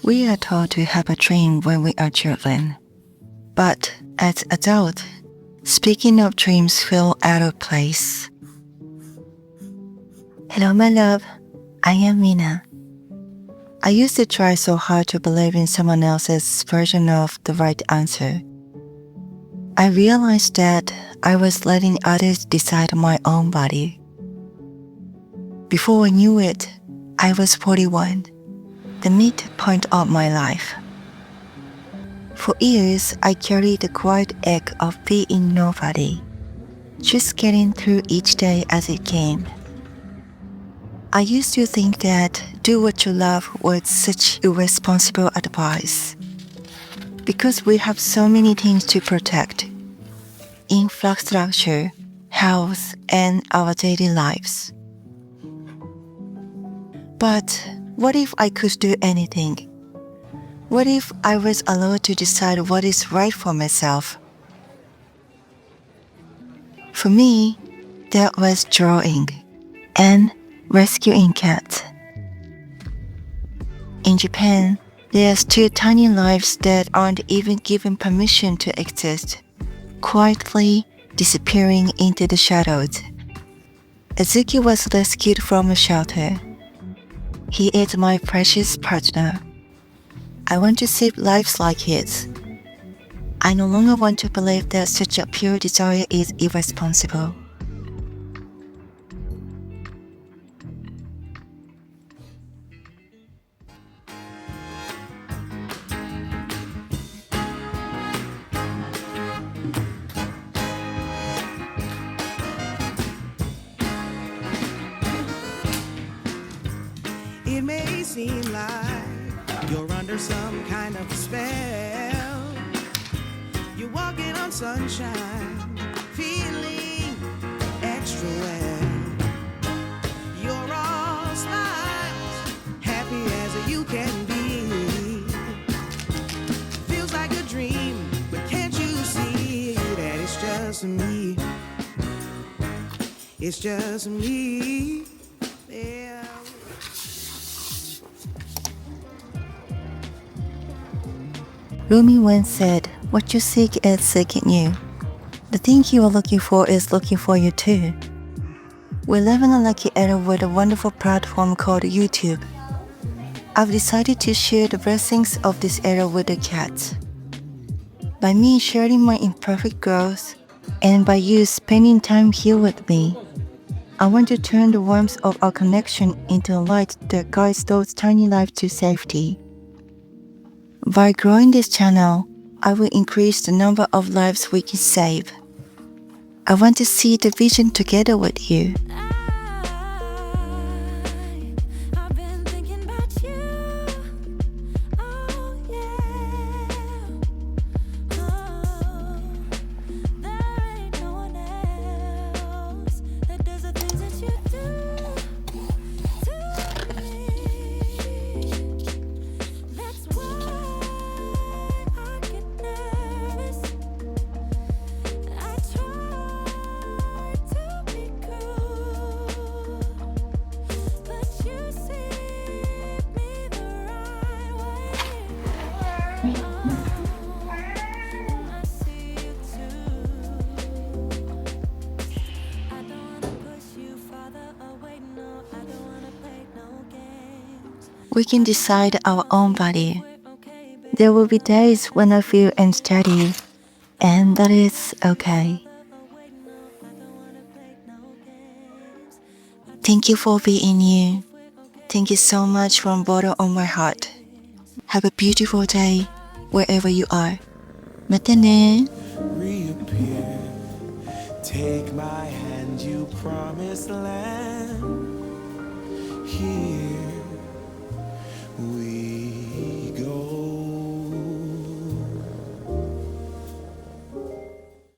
We are taught to have a dream when we are children. But as adults, speaking of dreams feel out of place. Hello, my love. I am Mina. I used to try so hard to believe in someone else's version of the right answer. I realized that I was letting others decide my own body. Before I knew it, I was 41, the midpoint of my life. For years, I carried the quiet ache of being nobody, just getting through each day as it came. I used to think that do what you love was such irresponsible advice. Because we have so many things to protect. Infrastructure, health, and our daily lives. But what if I could do anything? What if I was allowed to decide what is right for myself? For me, that was drawing and rescuing cats. In Japan, there's two tiny lives that aren't even given permission to exist, quietly disappearing into the shadows. Azuki was rescued from a shelter. He is my precious partner. I want to save lives like his. I no longer want to believe that such a pure desire is irresponsible. It may seem like you're under some kind of spell. You're walking on sunshine, feeling extra well. You're all smiles, happy as you can be. Feels like a dream, but can't you see that it's just me? It's just me. Yeah. Rumi once said, what you seek is seeking you. The thing you are looking for is looking for you too. We live in a lucky era with a wonderful platform called YouTube. I've decided to share the blessings of this era with the cats. By me sharing my imperfect growth, and by you spending time here with me, I want to turn the warmth of our connection into a light that guides those tiny lives to safety. By growing this channel, I will increase the number of lives we can save. I want to see the vision together with you. I've been thinking about you. Oh yeah. Oh, there ain't no one else that does the things that you do to me. That's why I get nervous. I try to be cool, but you see me the right way. And I see you too. I don't wanna push you farther away, no. I don't wanna play no games. We can decide our own body. There will be days when I feel unsteady, and that is okay. Thank you for being you. Thank you so much from the bottom of my heart. Have a beautiful day wherever you are. またね。 Reappear, take my hand, you promised land. Here